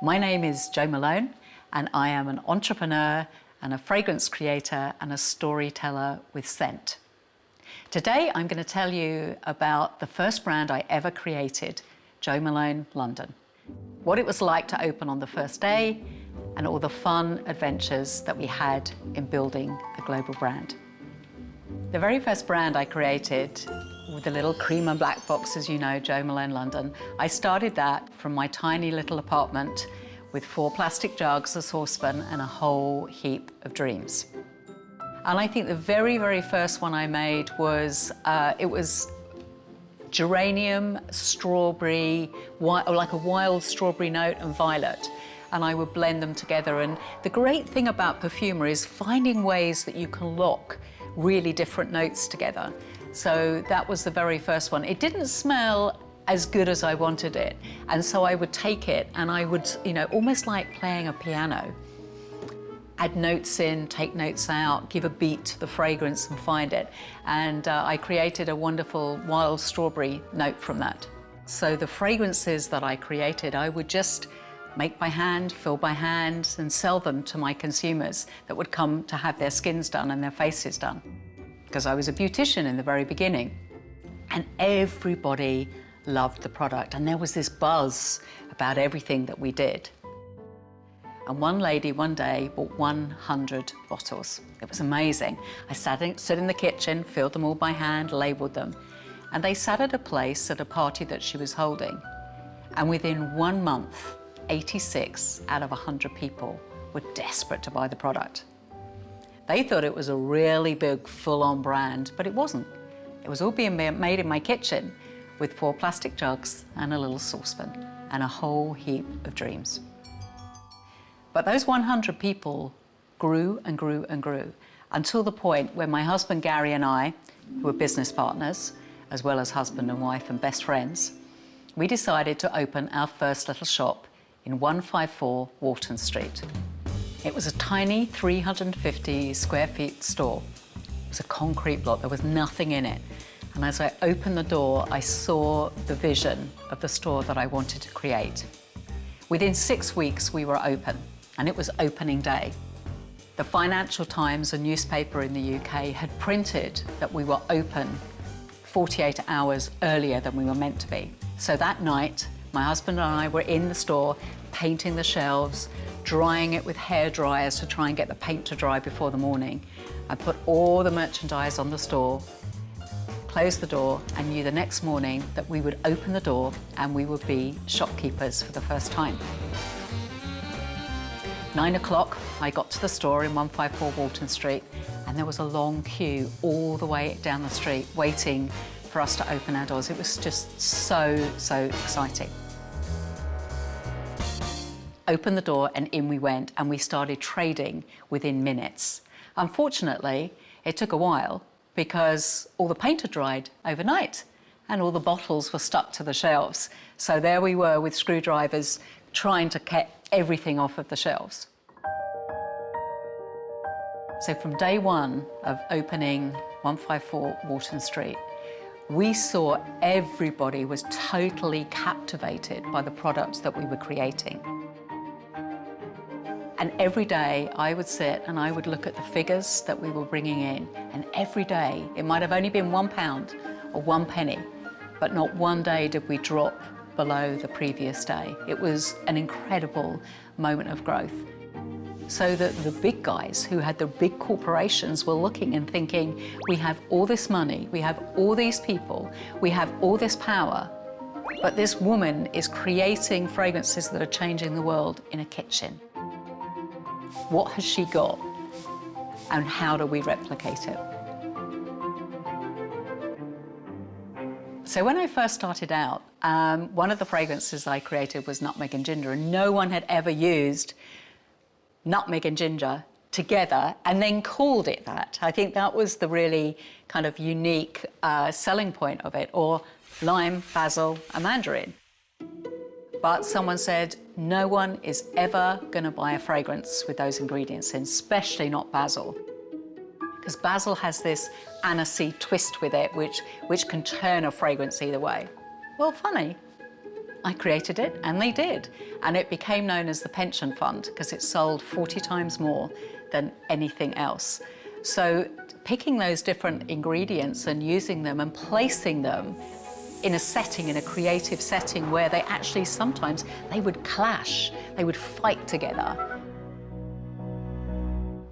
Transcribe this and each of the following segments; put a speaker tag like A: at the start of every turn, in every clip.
A: My name is Jo Malone, and I am an entrepreneur and a fragrance creator and a storyteller with scent. Today, I'm going to tell you about the first brand I ever created, Jo Malone London. What it was like to open on the first day, and all the fun adventures that we had in building a global brand. The very first brand I created, with the little cream and black box, as you know, Jo Malone London, I started that from my tiny little apartment with 4 plastic jugs, a saucepan, and a whole heap of dreams. And I think the very, very first one I made was, it was geranium, strawberry, like a wild strawberry note and violet. And I would blend them together. And the great thing about perfumery is finding ways that you can lock really different notes together. So that was the very first one. It didn't smell as good as I wanted it. And so I would take it and I would, almost like playing a piano, add notes in, take notes out, give a beat to the fragrance and find it. And I created a wonderful wild strawberry note from that. So the fragrances that I created, I would just make by hand, fill by hand, and sell them to my consumers that would come to have their skins done and their faces done. Because I was a beautician in the very beginning. And everybody loved the product. And there was this buzz about everything that we did. And one lady one day bought 100 bottles. It was amazing. I stood in the kitchen, filled them all by hand, labeled them. And they sat at a place at a party that she was holding. And within 1 month, 86 out of 100 people were desperate to buy the product. They thought it was a really big, full-on brand, but it wasn't. It was all being made in my kitchen with 4 plastic jugs and a little saucepan and a whole heap of dreams. But those 100 people grew and grew and grew until the point where my husband Gary and I, who were business partners, as well as husband and wife and best friends, we decided to open our first little shop in 154 Walton Street. It was a tiny 350 square feet store. It was a concrete block, there was nothing in it. And as I opened the door, I saw the vision of the store that I wanted to create. Within 6 weeks, we were open, and it was opening day. The Financial Times, a newspaper in the UK, had printed that we were open 48 hours earlier than we were meant to be. So that night, my husband and I were in the store, painting the shelves, drying it with hair dryers to try and get the paint to dry before the morning. I put all the merchandise on the store, closed the door, and knew the next morning that we would open the door and we would be shopkeepers for the first time. 9 o'clock, I got to the store in 154 Walton Street, and there was a long queue all the way down the street waiting for us to open our doors. It was just so exciting. Opened the door and in we went, and we started trading within minutes. Unfortunately, it took a while because all the paint had dried overnight and all the bottles were stuck to the shelves. So there we were with screwdrivers trying to get everything off of the shelves. So from day one of opening 154 Walton Street, we saw everybody was totally captivated by the products that we were creating. And every day I would sit and I would look at the figures that we were bringing in, and every day, it might have only been £1 or 1 penny, but not one day did we drop below the previous day. It was an incredible moment of growth. So that the big guys who had the big corporations were looking and thinking, we have all this money, we have all these people, we have all this power, but this woman is creating fragrances that are changing the world in a kitchen. What has she got, and how do we replicate it? So when I first started out, one of the fragrances I created was nutmeg and ginger, and no one had ever used nutmeg and ginger together and then called it that. I think that was the really kind of unique selling point of it, or lime, basil, and mandarin. But someone said, no one is ever going to buy a fragrance with those ingredients in, especially not basil. Because basil has this aniseed twist with it, which can turn a fragrance either way. Well, funny. I created it, and they did. And it became known as the pension fund because it sold 40 times more than anything else. So picking those different ingredients and using them and placing them in a setting, in a creative setting where they actually sometimes they would clash, they would fight together.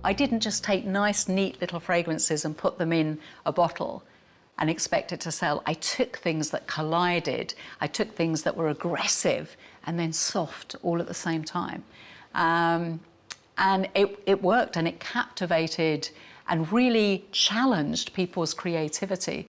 A: I didn't just take nice, neat little fragrances and put them in a bottle and expect it to sell. I took things that collided. I took things that were aggressive and then soft all at the same time. And it worked, and it captivated and really challenged people's creativity.